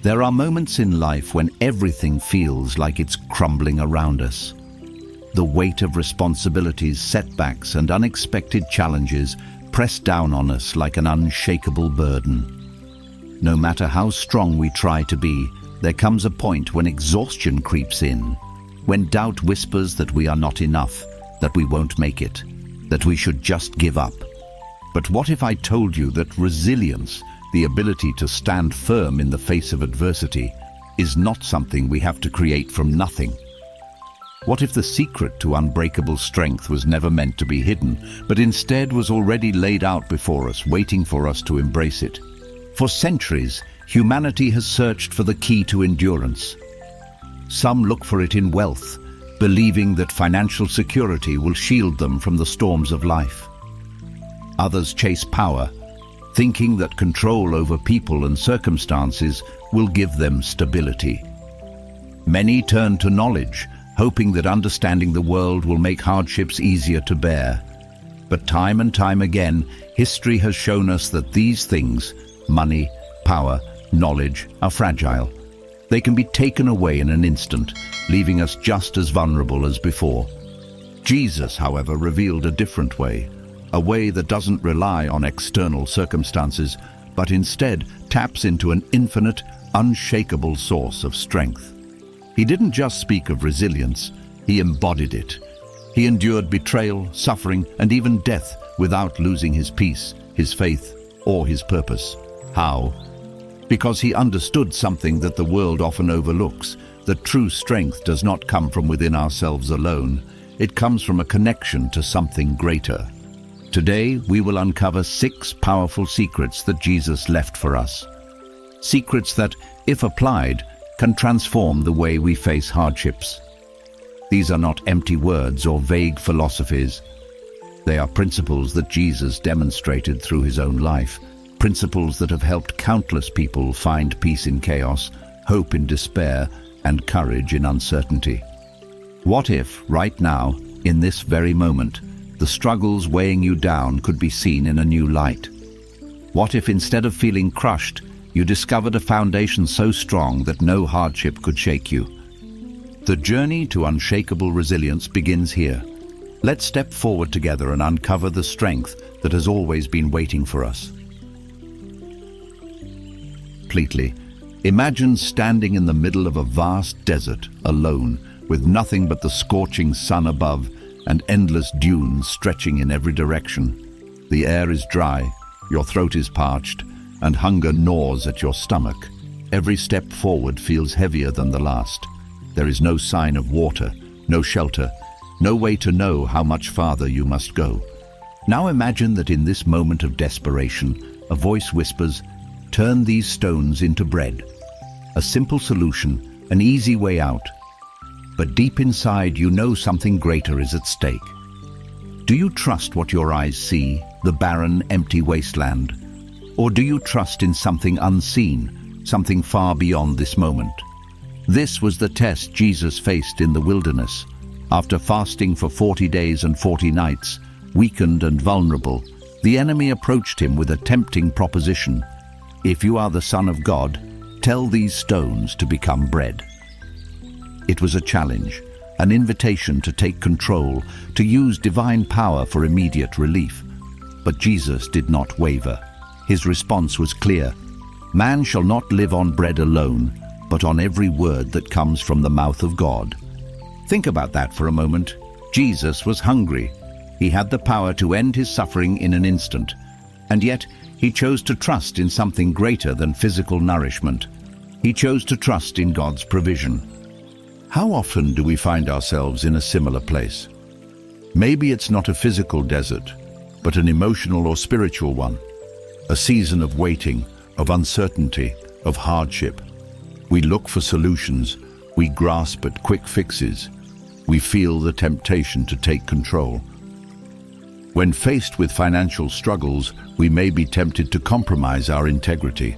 There are moments in life when everything feels like it's crumbling around us. The weight of responsibilities, setbacks, and unexpected challenges press down on us like an unshakable burden. No matter how strong we try to be, there comes a point when exhaustion creeps in, when doubt whispers that we are not enough, that we won't make it, that we should just give up. But what if I told you that resilience, the ability to stand firm in the face of adversity, is not something we have to create from nothing? What if the secret to unbreakable strength was never meant to be hidden, but instead was already laid out before us, waiting for us to embrace it? For centuries, humanity has searched for the key to endurance. Some look for it in wealth, believing that financial security will shield them from the storms of life. Others chase power, thinking that control over people and circumstances will give them stability. Many turn to knowledge, hoping that understanding the world will make hardships easier to bear. But time and time again, history has shown us that these things, money, power, knowledge, are fragile. They can be taken away in an instant, leaving us just as vulnerable as before. Jesus, however, revealed a different way, a way that doesn't rely on external circumstances, but instead taps into an infinite, unshakable source of strength. He didn't just speak of resilience, he embodied it. He endured betrayal, suffering, and even death without losing his peace, his faith, or his purpose. How? Because he understood something that the world often overlooks, that true strength does not come from within ourselves alone. It comes from a connection to something greater. Today, we will uncover 6 powerful secrets that Jesus left for us. Secrets that, if applied, can transform the way we face hardships. These are not empty words or vague philosophies. They are principles that Jesus demonstrated through his own life, principles that have helped countless people find peace in chaos, hope in despair, and courage in uncertainty. What if, right now, in this very moment, the struggles weighing you down could be seen in a new light? What if instead of feeling crushed, you discovered a foundation so strong that no hardship could shake you? The journey to unshakable resilience begins here. Let's step forward together and uncover the strength that has always been waiting for us. Completely. Imagine standing in the middle of a vast desert, alone, with nothing but the scorching sun above and endless dunes stretching in every direction. The air is dry, your throat is parched, and hunger gnaws at your stomach. Every step forward feels heavier than the last. There is no sign of water, no shelter, no way to know how much farther you must go. Now imagine that in this moment of desperation, a voice whispers, "Turn these stones into bread." A simple solution, an easy way out. But deep inside, you know something greater is at stake. Do you trust what your eyes see, the barren, empty wasteland? Or do you trust in something unseen, something far beyond this moment? This was the test Jesus faced in the wilderness. After fasting for 40 days and 40 nights, weakened and vulnerable, the enemy approached him with a tempting proposition. "If you are the Son of God, tell these stones to become bread." It was a challenge, an invitation to take control, to use divine power for immediate relief. But Jesus did not waver. His response was clear. "Man shall not live on bread alone, but on every word that comes from the mouth of God." Think about that for a moment. Jesus was hungry. He had the power to end his suffering in an instant. And yet, he chose to trust in something greater than physical nourishment. He chose to trust in God's provision. How often do we find ourselves in a similar place? Maybe it's not a physical desert, but an emotional or spiritual one. A season of waiting, of uncertainty, of hardship. We look for solutions. We grasp at quick fixes. We feel the temptation to take control. When faced with financial struggles, we may be tempted to compromise our integrity.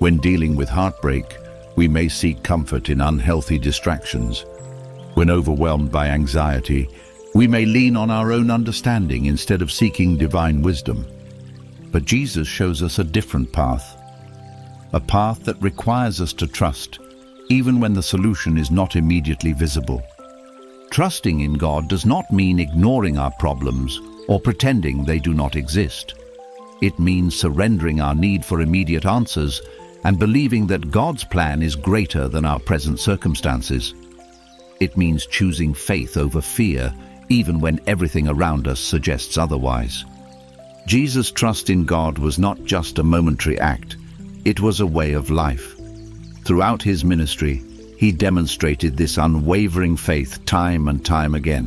When dealing with heartbreak, we may seek comfort in unhealthy distractions. When overwhelmed by anxiety, we may lean on our own understanding instead of seeking divine wisdom. But Jesus shows us a different path, a path that requires us to trust, even when the solution is not immediately visible. Trusting in God does not mean ignoring our problems or pretending they do not exist. It means surrendering our need for immediate answers and believing that God's plan is greater than our present circumstances. It means choosing faith over fear, even when everything around us suggests otherwise. Jesus' trust in God was not just a momentary act, it was a way of life. Throughout his ministry, he demonstrated this unwavering faith time and time again.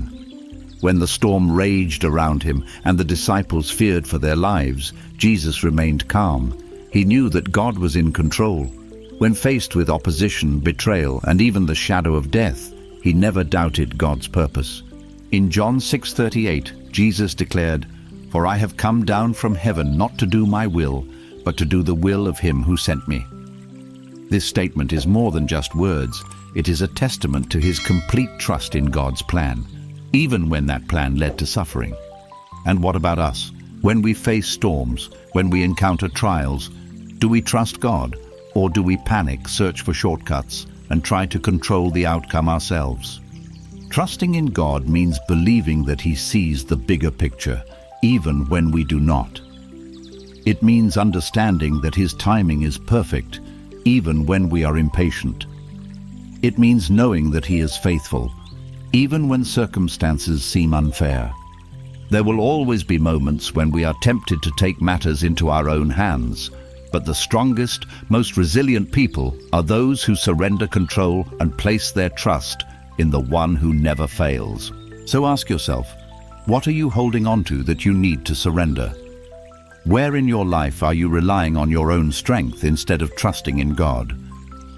When the storm raged around him and the disciples feared for their lives, Jesus remained calm. He knew that God was in control. When faced with opposition, betrayal, and even the shadow of death, he never doubted God's purpose. In John 6:38, Jesus declared, "For I have come down from heaven not to do my will, but to do the will of him who sent me." This statement is more than just words. It is a testament to his complete trust in God's plan, even when that plan led to suffering. And what about us? When we face storms, when we encounter trials, do we trust God, or do we panic, search for shortcuts, and try to control the outcome ourselves? Trusting in God means believing that he sees the bigger picture, even when we do not. It means understanding that his timing is perfect, even when we are impatient. It means knowing that he is faithful, even when circumstances seem unfair. There will always be moments when we are tempted to take matters into our own hands, but the strongest, most resilient people are those who surrender control and place their trust in the one who never fails. So ask yourself, what are you holding on to that you need to surrender? Where in your life are you relying on your own strength instead of trusting in God?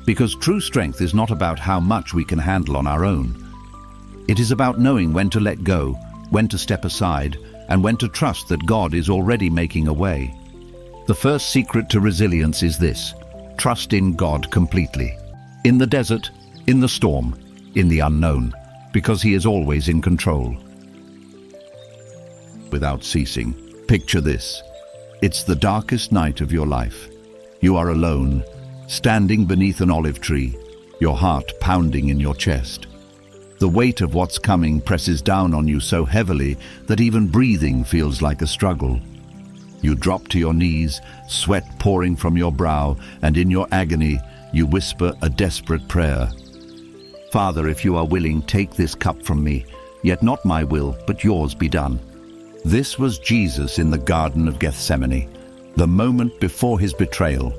Because true strength is not about how much we can handle on our own. It is about knowing when to let go, when to step aside, and when to trust that God is already making a way. The first secret to resilience is this: trust in God completely. In the desert, in the storm, in the unknown, because he is always in control. Without ceasing, picture this. It's the darkest night of your life. You are alone, standing beneath an olive tree, your heart pounding in your chest. The weight of what's coming presses down on you so heavily that even breathing feels like a struggle. You drop to your knees, sweat pouring from your brow, and in your agony, you whisper a desperate prayer. "Father, if you are willing, take this cup from me, yet not my will, but yours be done." This was Jesus in the Garden of Gethsemane, the moment before his betrayal,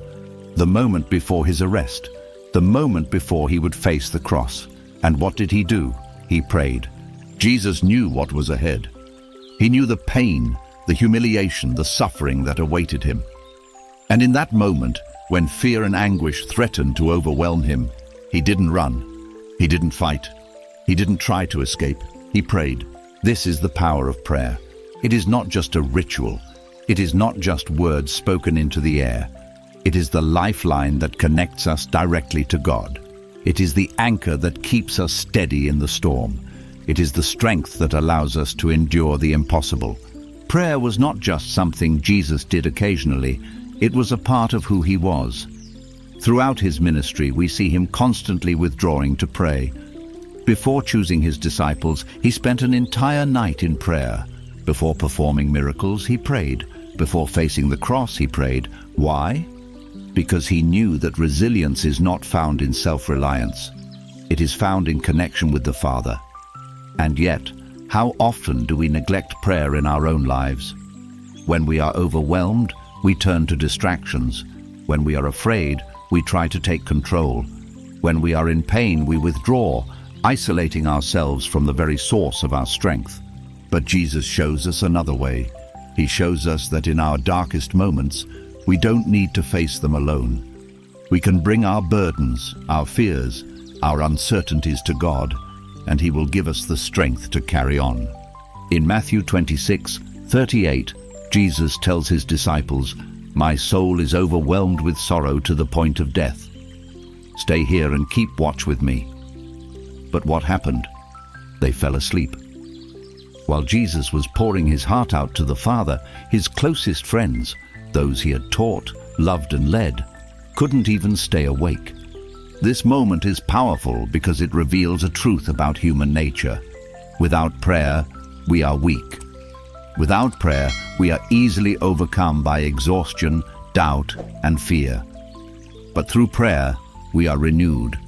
the moment before his arrest, the moment before he would face the cross. And what did he do? He prayed. Jesus knew what was ahead. He knew the pain, the humiliation, the suffering that awaited him. And in that moment, when fear and anguish threatened to overwhelm him, he didn't run. He didn't fight. He didn't try to escape. He prayed. This is the power of prayer. It is not just a ritual. It is not just words spoken into the air. It is the lifeline that connects us directly to God. It is the anchor that keeps us steady in the storm. It is the strength that allows us to endure the impossible. Prayer was not just something Jesus did occasionally. It was a part of who he was. Throughout his ministry, we see him constantly withdrawing to pray. Before choosing his disciples, he spent an entire night in prayer. Before performing miracles, he prayed. Before facing the cross, he prayed. Why? Because he knew that resilience is not found in self-reliance. It is found in connection with the Father. And yet, how often do we neglect prayer in our own lives? When we are overwhelmed, we turn to distractions. When we are afraid, we try to take control. When we are in pain, we withdraw, isolating ourselves from the very source of our strength. But Jesus shows us another way. He shows us that in our darkest moments, we don't need to face them alone. We can bring our burdens, our fears, our uncertainties to God, and he will give us the strength to carry on. In Matthew 26:38, Jesus tells his disciples, "My soul is overwhelmed with sorrow to the point of death. Stay here and keep watch with me." But what happened? They fell asleep. While Jesus was pouring his heart out to the Father, his closest friends, those he had taught, loved and led, couldn't even stay awake. This moment is powerful because it reveals a truth about human nature. Without prayer, we are weak. Without prayer, we are easily overcome by exhaustion, doubt, and fear. But through prayer, we are renewed.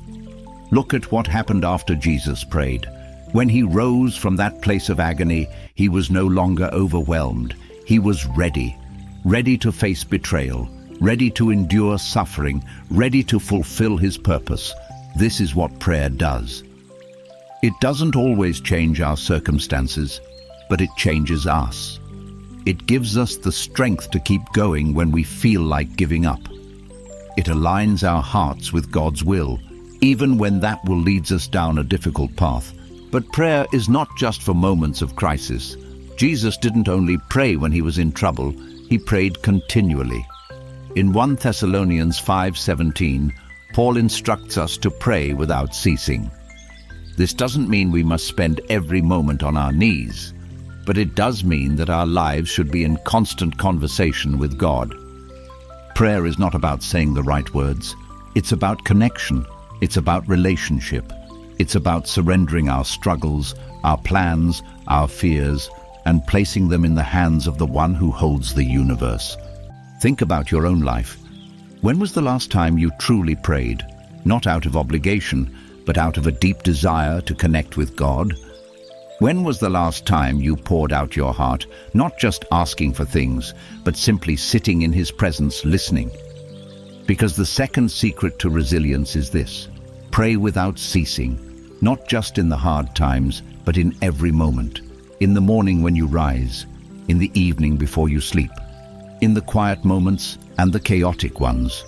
Look at what happened after Jesus prayed. When he rose from that place of agony, he was no longer overwhelmed. He was ready to face betrayal, ready to endure suffering, ready to fulfill his purpose. This is what prayer does. It doesn't always change our circumstances, but it changes us. It gives us the strength to keep going when we feel like giving up. It aligns our hearts with God's will, even when that will lead us down a difficult path. But prayer is not just for moments of crisis. Jesus didn't only pray when he was in trouble, he prayed continually. In 1 Thessalonians 5:17, Paul instructs us to pray without ceasing. This doesn't mean we must spend every moment on our knees, but it does mean that our lives should be in constant conversation with God. Prayer is not about saying the right words. It's about connection. It's about relationship. It's about surrendering our struggles, our plans, our fears, and placing them in the hands of the one who holds the universe. Think about your own life. When was the last time you truly prayed? Not out of obligation, but out of a deep desire to connect with God? When was the last time you poured out your heart, not just asking for things, but simply sitting in his presence, listening? Because the second secret to resilience is this: pray without ceasing, not just in the hard times, but in every moment. In the morning when you rise, in the evening before you sleep, in the quiet moments and the chaotic ones.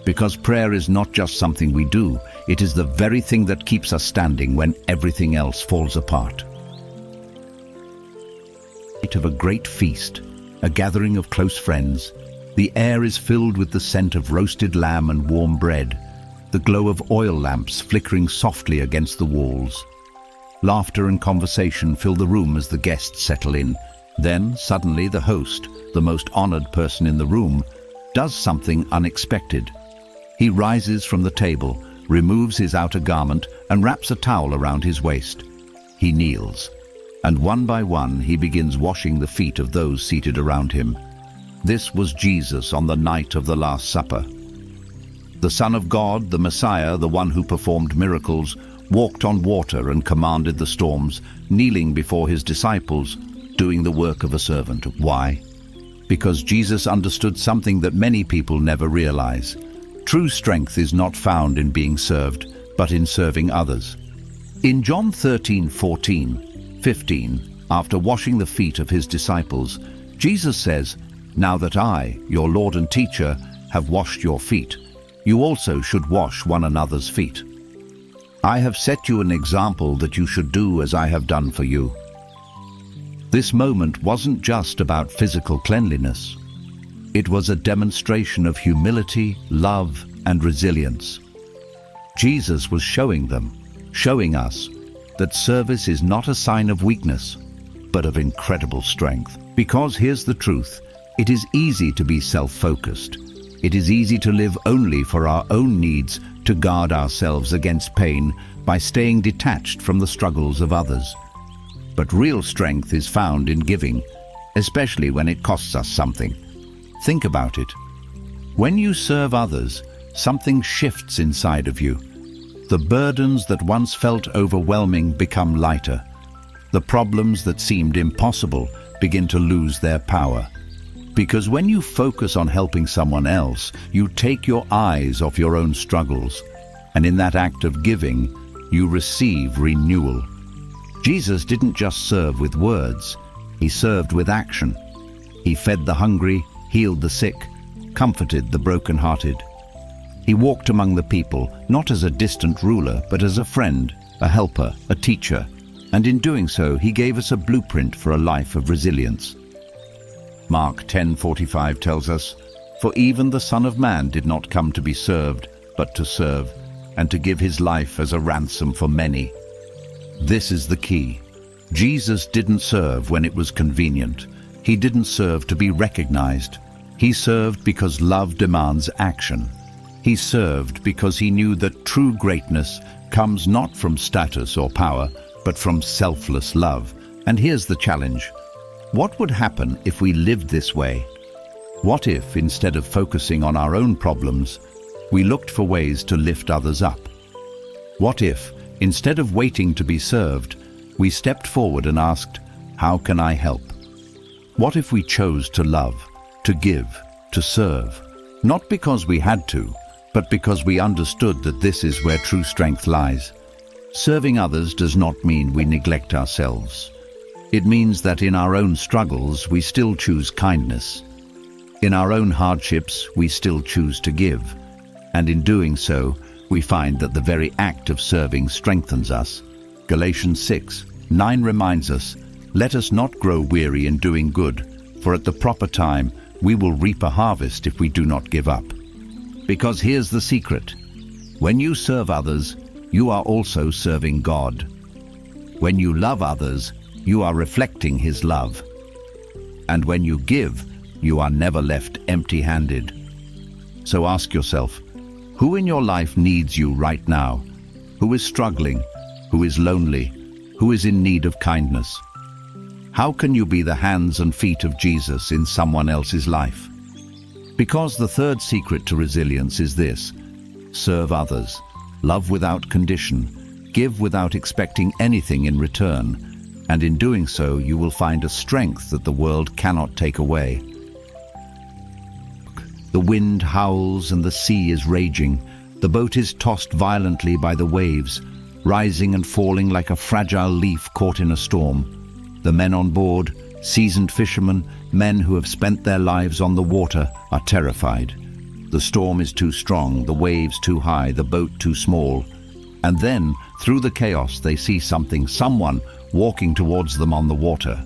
Because prayer is not just something we do, it is the very thing that keeps us standing when everything else falls apart. Of a great feast, a gathering of close friends, the air is filled with the scent of roasted lamb and warm bread, the glow of oil lamps flickering softly against the walls. Laughter and conversation fill the room as the guests settle in. Then, suddenly, the host, the most honored person in the room, does something unexpected. He rises from the table, removes his outer garment, and wraps a towel around his waist. He kneels, and one by one he begins washing the feet of those seated around him. This was Jesus on the night of the Last Supper. The Son of God, the Messiah, the one who performed miracles, walked on water and commanded the storms, kneeling before his disciples, doing the work of a servant. Why? Because Jesus understood something that many people never realize. True strength is not found in being served, but in serving others. In John 13:14-15, after washing the feet of his disciples, Jesus says, "Now that I, your Lord and teacher, have washed your feet, you also should wash one another's feet. I have set you an example that you should do as I have done for you." This moment wasn't just about physical cleanliness. It was a demonstration of humility, love, and resilience. Jesus was showing us, that service is not a sign of weakness, but of incredible strength. Because here's the truth: it is easy to be self-focused. It is easy to live only for our own needs, to guard ourselves against pain by staying detached from the struggles of others. But real strength is found in giving, especially when it costs us something. Think about it. When you serve others, something shifts inside of you. The burdens that once felt overwhelming become lighter. The problems that seemed impossible begin to lose their power. Because when you focus on helping someone else, you take your eyes off your own struggles. And in that act of giving, you receive renewal. Jesus didn't just serve with words, he served with action. He fed the hungry, healed the sick, comforted the brokenhearted. He walked among the people, not as a distant ruler, but as a friend, a helper, a teacher. And in doing so, he gave us a blueprint for a life of resilience. Mark 10:45 tells us, "For even the Son of Man did not come to be served, but to serve, and to give his life as a ransom for many." This is the key. Jesus didn't serve when it was convenient. He didn't serve to be recognized. He served because love demands action. He served because he knew that true greatness comes not from status or power, but from selfless love. And here's the challenge. What would happen if we lived this way? What if, instead of focusing on our own problems, we looked for ways to lift others up? What if, instead of waiting to be served, we stepped forward and asked, "How can I help?" What if we chose to love, to give, to serve, not because we had to, but because we understood that this is where true strength lies? Serving others does not mean we neglect ourselves. It means that in our own struggles, we still choose kindness. In our own hardships, we still choose to give. And in doing so, we find that the very act of serving strengthens us. Galatians 6:9 reminds us, "Let us not grow weary in doing good, for at the proper time we will reap a harvest if we do not give up." Because here's the secret. When you serve others, you are also serving God. When you love others, you are reflecting His love. And when you give, you are never left empty-handed. So ask yourself, who in your life needs you right now? Who is struggling? Who is lonely? Who is in need of kindness? How can you be the hands and feet of Jesus in someone else's life? Because the third secret to resilience is this: serve others, love without condition, give without expecting anything in return, and in doing so you will find a strength that the world cannot take away. The wind howls and the sea is raging. The boat is tossed violently by the waves, rising and falling like a fragile leaf caught in a storm. The men on board, seasoned fishermen, men who have spent their lives on the water, are terrified. The storm is too strong, the waves too high, the boat too small. And then, through the chaos, they see someone walking towards them on the water.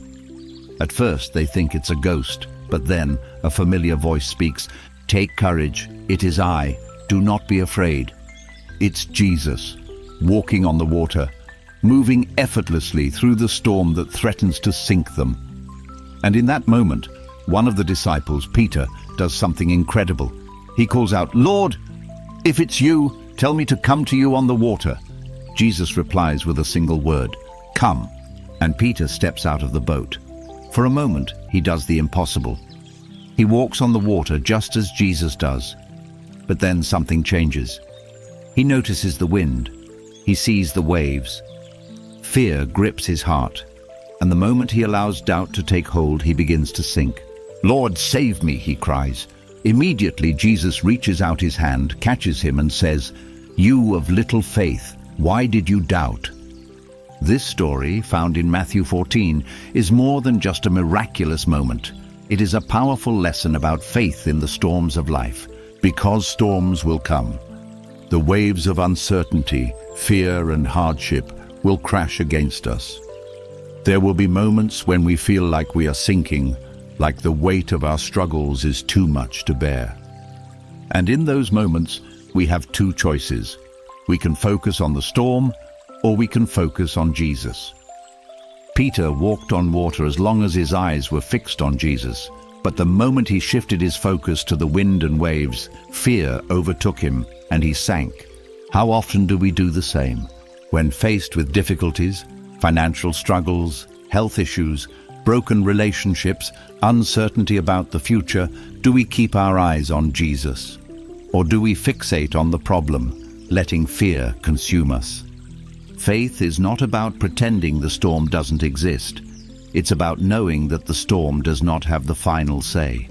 At first, they think it's a ghost, but then a familiar voice speaks, "Take courage, it is I, do not be afraid." It's Jesus, walking on the water, moving effortlessly through the storm that threatens to sink them. And in that moment, one of the disciples, Peter, does something incredible. He calls out, "Lord, if it's you, tell me to come to you on the water." Jesus replies with a single word, "Come." And Peter steps out of the boat. For a moment, he does the impossible. He walks on the water just as Jesus does. But then something changes. He notices the wind. He sees the waves. Fear grips his heart. And the moment he allows doubt to take hold, he begins to sink. "Lord, save me," he cries. Immediately, Jesus reaches out his hand, catches him and says, "You of little faith, why did you doubt?" This story, found in Matthew 14, is more than just a miraculous moment. It is a powerful lesson about faith in the storms of life. Because storms will come. The waves of uncertainty, fear and hardship will crash against us. There will be moments when we feel like we are sinking, like the weight of our struggles is too much to bear. And in those moments, we have two choices. We can focus on the storm, or we can focus on Jesus. Peter walked on water as long as his eyes were fixed on Jesus. But the moment he shifted his focus to the wind and waves, fear overtook him and he sank. How often do we do the same? When faced with difficulties, financial struggles, health issues, broken relationships, uncertainty about the future, do we keep our eyes on Jesus? Or do we fixate on the problem, letting fear consume us? Faith is not about pretending the storm doesn't exist. It's about knowing that the storm does not have the final say.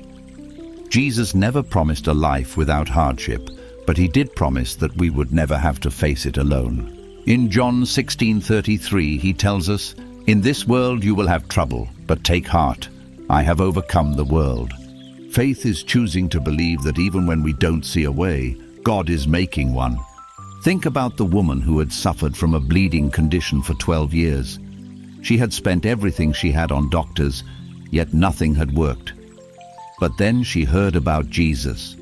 Jesus never promised a life without hardship, but he did promise that we would never have to face it alone. In John 16:33, he tells us, "In this world you will have trouble, but take heart. I have overcome the world." Faith is choosing to believe that even when we don't see a way, God is making one. Think about the woman who had suffered from a bleeding condition for 12 years. She had spent everything she had on doctors, yet nothing had worked. But then she heard about Jesus,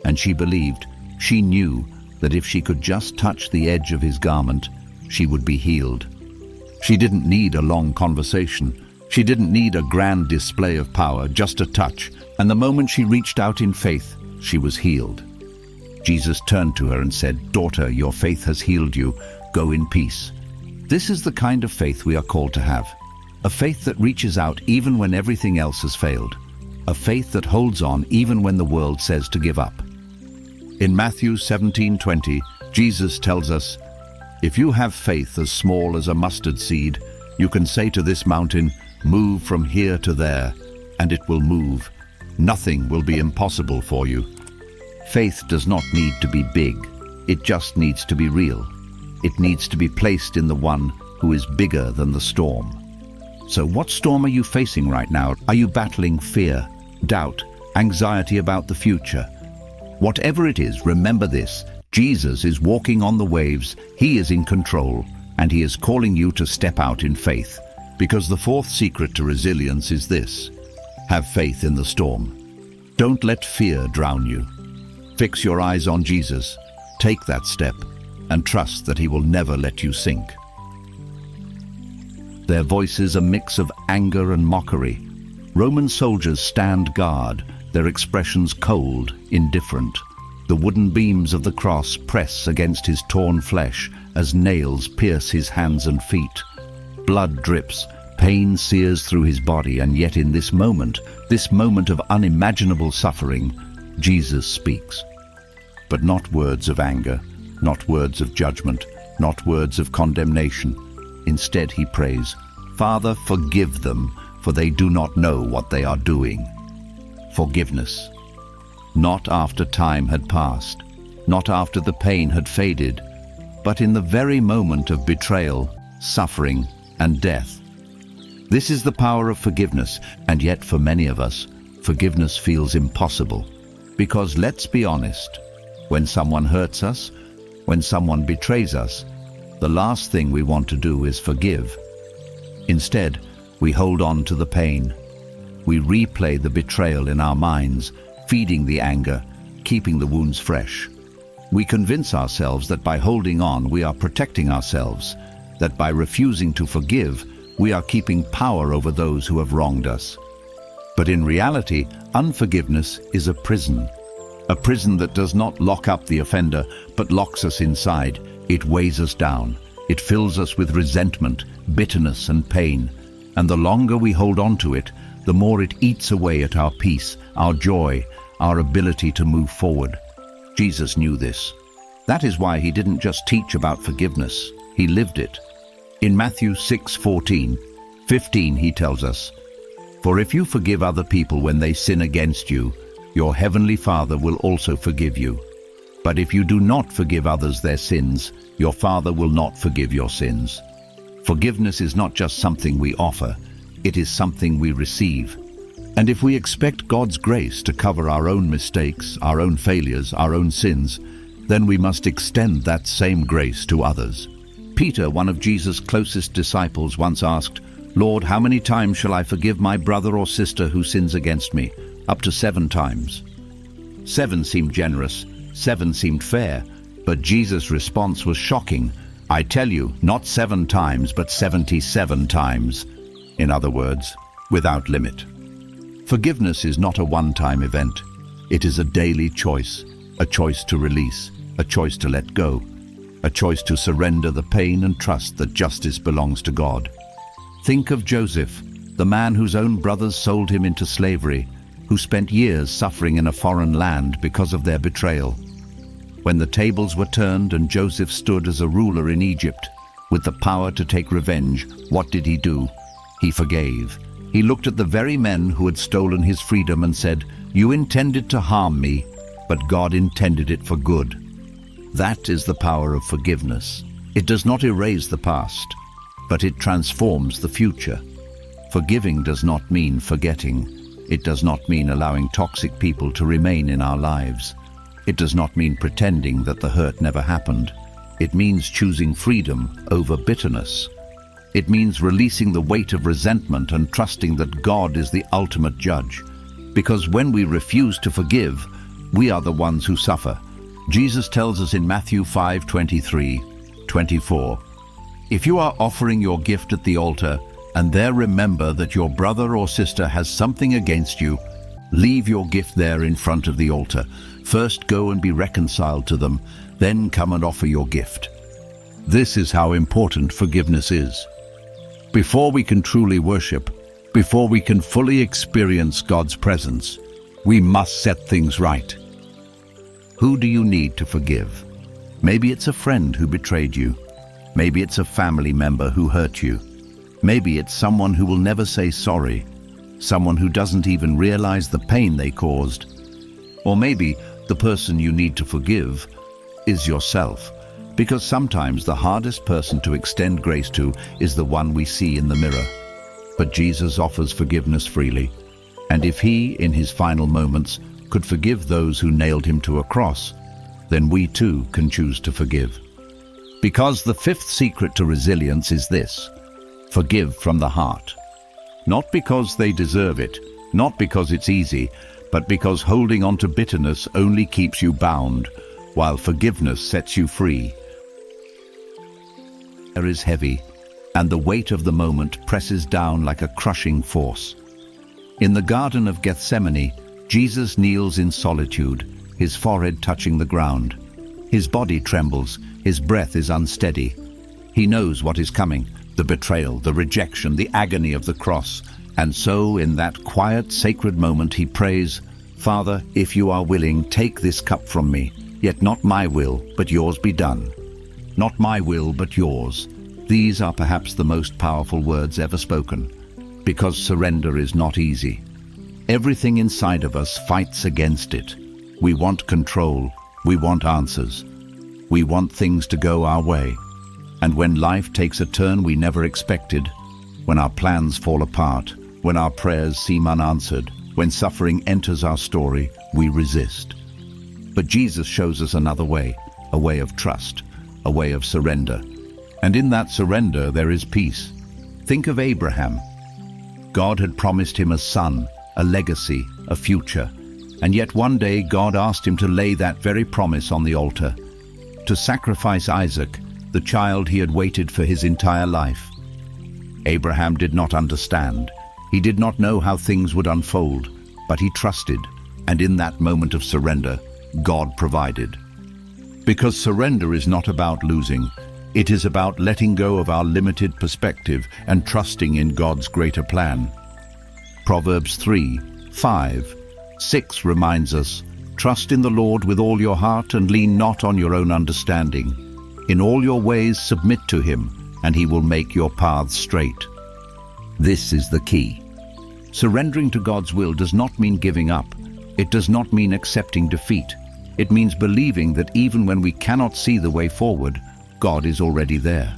and she believed, she knew that if she could just touch the edge of his garment, she would be healed. She didn't need a long conversation. She didn't need a grand display of power, just a touch, and the moment she reached out in faith, she was healed. Jesus turned to her and said, "Daughter, your faith has healed you. Go in peace." This is the kind of faith we are called to have. A faith that reaches out even when everything else has failed. A faith that holds on even when the world says to give up. In Matthew 17:20, Jesus tells us, "If you have faith as small as a mustard seed, you can say to this mountain, 'Move from here to there,' and it will move. Nothing will be impossible for you." Faith does not need to be big. It just needs to be real. It needs to be placed in the one who is bigger than the storm. So what storm are you facing right now? Are you battling fear, doubt, anxiety about the future? Whatever it is, remember this: Jesus is walking on the waves, he is in control, and he is calling you to step out in faith. Because the fourth secret to resilience is this: have faith in the storm. Don't let fear drown you. Fix your eyes on Jesus, take that step, and trust that he will never let you sink. Their voices a mix of anger and mockery. Roman soldiers stand guard, their expressions cold, indifferent. The wooden beams of the cross press against his torn flesh as nails pierce his hands and feet. Blood drips, pain sears through his body, and yet in this moment of unimaginable suffering, Jesus speaks. But not words of anger, not words of judgment, not words of condemnation. Instead he prays, "Father, forgive them, for they do not know what they are doing." Forgiveness. Not after time had passed, not after the pain had faded, but in the very moment of betrayal, suffering, and death. This is the power of forgiveness, and yet for many of us, forgiveness feels impossible. Because let's be honest, when someone hurts us, when someone betrays us, the last thing we want to do is forgive. Instead, we hold on to the pain. We replay the betrayal in our minds, feeding the anger, keeping the wounds fresh. We convince ourselves that by holding on, we are protecting ourselves, that by refusing to forgive, we are keeping power over those who have wronged us. But in reality, unforgiveness is a prison that does not lock up the offender, but locks us inside. It weighs us down. It fills us with resentment, bitterness, and pain. And the longer we hold on to it, the more it eats away at our peace, our joy, our ability to move forward. Jesus knew this. That is why he didn't just teach about forgiveness, he lived it. In Matthew 6:14-15 he tells us, "For if you forgive other people when they sin against you, your heavenly Father will also forgive you. But if you do not forgive others their sins, your Father will not forgive your sins." Forgiveness is not just something we offer, it is something we receive. And if we expect God's grace to cover our own mistakes, our own failures, our own sins, then we must extend that same grace to others. Peter, one of Jesus' closest disciples, once asked, "Lord, how many times shall I forgive my brother or sister who sins against me? Up to 7 times. 7 seemed generous, 7 seemed fair, but Jesus' response was shocking. "I tell you, not 7 times, but 77 times. In other words, without limit. Forgiveness is not a one-time event. It is a daily choice, a choice to release, a choice to let go, a choice to surrender the pain and trust that justice belongs to God. Think of Joseph, the man whose own brothers sold him into slavery, who spent years suffering in a foreign land because of their betrayal. When the tables were turned and Joseph stood as a ruler in Egypt, with the power to take revenge, what did he do? He forgave. He looked at the very men who had stolen his freedom and said, "You intended to harm me, but God intended it for good." That is the power of forgiveness. It does not erase the past, but it transforms the future. Forgiving does not mean forgetting. It does not mean allowing toxic people to remain in our lives. It does not mean pretending that the hurt never happened. It means choosing freedom over bitterness. It means releasing the weight of resentment and trusting that God is the ultimate judge. Because when we refuse to forgive, we are the ones who suffer. Jesus tells us in Matthew 5:23-24, "If you are offering your gift at the altar, and there remember that your brother or sister has something against you, leave your gift there in front of the altar. First go and be reconciled to them, then come and offer your gift. This is how important forgiveness is. Before we can truly worship, before we can fully experience God's presence, we must set things right. Who do you need to forgive? Maybe it's a friend who betrayed you. Maybe it's a family member who hurt you. Maybe it's someone who will never say sorry, someone who doesn't even realize the pain they caused. Or maybe the person you need to forgive is yourself, because sometimes the hardest person to extend grace to is the one we see in the mirror. But Jesus offers forgiveness freely, and if he, in his final moments, could forgive those who nailed him to a cross, then we too can choose to forgive. Because the fifth secret to resilience is this: forgive from the heart. Not because they deserve it, not because it's easy, but because holding on to bitterness only keeps you bound, while forgiveness sets you free. Air is heavy, and the weight of the moment presses down like a crushing force. In the Garden of Gethsemane, Jesus kneels in solitude, his forehead touching the ground. His body trembles, his breath is unsteady. He knows what is coming: the betrayal, the rejection, the agony of the cross. And so, in that quiet, sacred moment, he prays, "Father, if you are willing, take this cup from me, yet not my will, but yours be done." Not my will, but yours. These are perhaps the most powerful words ever spoken, because surrender is not easy. Everything inside of us fights against it. We want control, we want answers, we want things to go our way. And when life takes a turn we never expected, when our plans fall apart, when our prayers seem unanswered, when suffering enters our story, we resist. But Jesus shows us another way, a way of trust, a way of surrender. And in that surrender there is peace. Think of Abraham. God had promised him a son, a legacy, a future. And yet one day God asked him to lay that very promise on the altar, to sacrifice Isaac, the child he had waited for his entire life. Abraham did not understand. He did not know how things would unfold, but he trusted, and in that moment of surrender, God provided. Because surrender is not about losing, it is about letting go of our limited perspective and trusting in God's greater plan. Proverbs 3, 5, 6 reminds us, "Trust in the Lord with all your heart and lean not on your own understanding. In all your ways submit to him, and he will make your paths straight." This is the key. Surrendering to God's will does not mean giving up. It does not mean accepting defeat. It means believing that even when we cannot see the way forward, God is already there.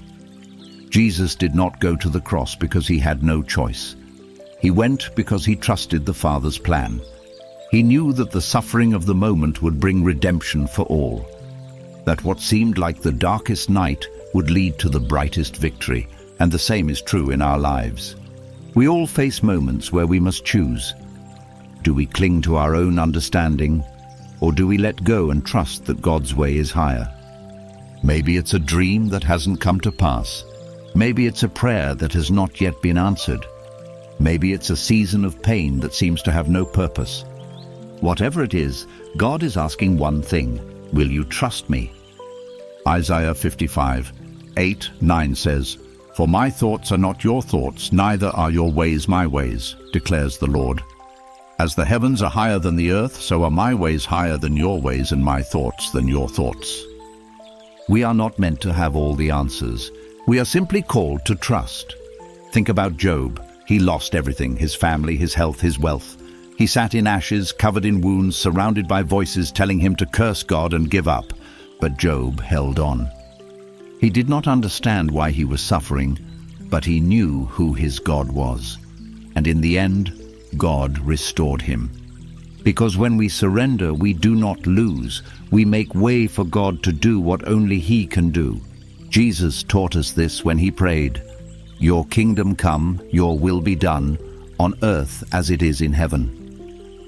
Jesus did not go to the cross because he had no choice. He went because he trusted the Father's plan. He knew that the suffering of the moment would bring redemption for all, that what seemed like the darkest night would lead to the brightest victory, and the same is true in our lives. We all face moments where we must choose. Do we cling to our own understanding, or do we let go and trust that God's way is higher? Maybe it's a dream that hasn't come to pass. Maybe it's a prayer that has not yet been answered. Maybe it's a season of pain that seems to have no purpose. Whatever it is, God is asking one thing: will you trust me? Isaiah 55, 8, 9 says, "For my thoughts are not your thoughts, neither are your ways my ways, declares the Lord. As the heavens are higher than the earth, so are my ways higher than your ways, and my thoughts than your thoughts." We are not meant to have all the answers. We are simply called to trust. Think about Job. He lost everything: his family, his health, his wealth. He sat in ashes, covered in wounds, surrounded by voices telling him to curse God and give up. But Job held on. He did not understand why he was suffering, but he knew who his God was. And in the end, God restored him. Because when we surrender, we do not lose. We make way for God to do what only he can do. Jesus taught us this when he prayed, "Your kingdom come, your will be done, on earth as it is in heaven."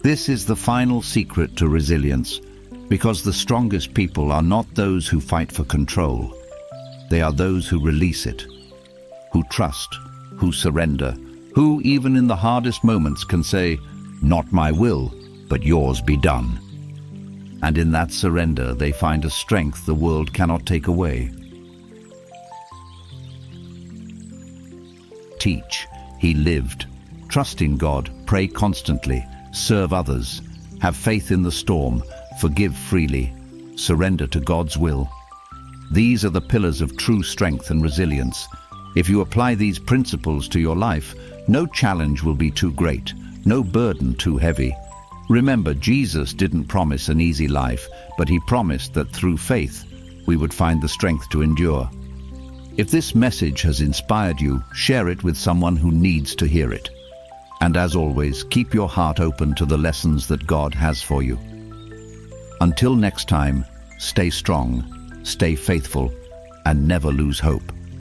This is the final secret to resilience, because the strongest people are not those who fight for control. They are those who release it, who trust, who surrender, who even in the hardest moments can say, "Not my will, but yours be done." And in that surrender, they find a strength the world cannot take away. Teach. He lived. Trust in God, pray constantly, serve others, have faith in the storm, forgive freely, surrender to God's will. These are the pillars of true strength and resilience. If you apply these principles to your life, no challenge will be too great, no burden too heavy. Remember, Jesus didn't promise an easy life, but he promised that through faith, we would find the strength to endure. If this message has inspired you, share it with someone who needs to hear it. And as always, keep your heart open to the lessons that God has for you. Until next time, stay strong, stay faithful, and never lose hope.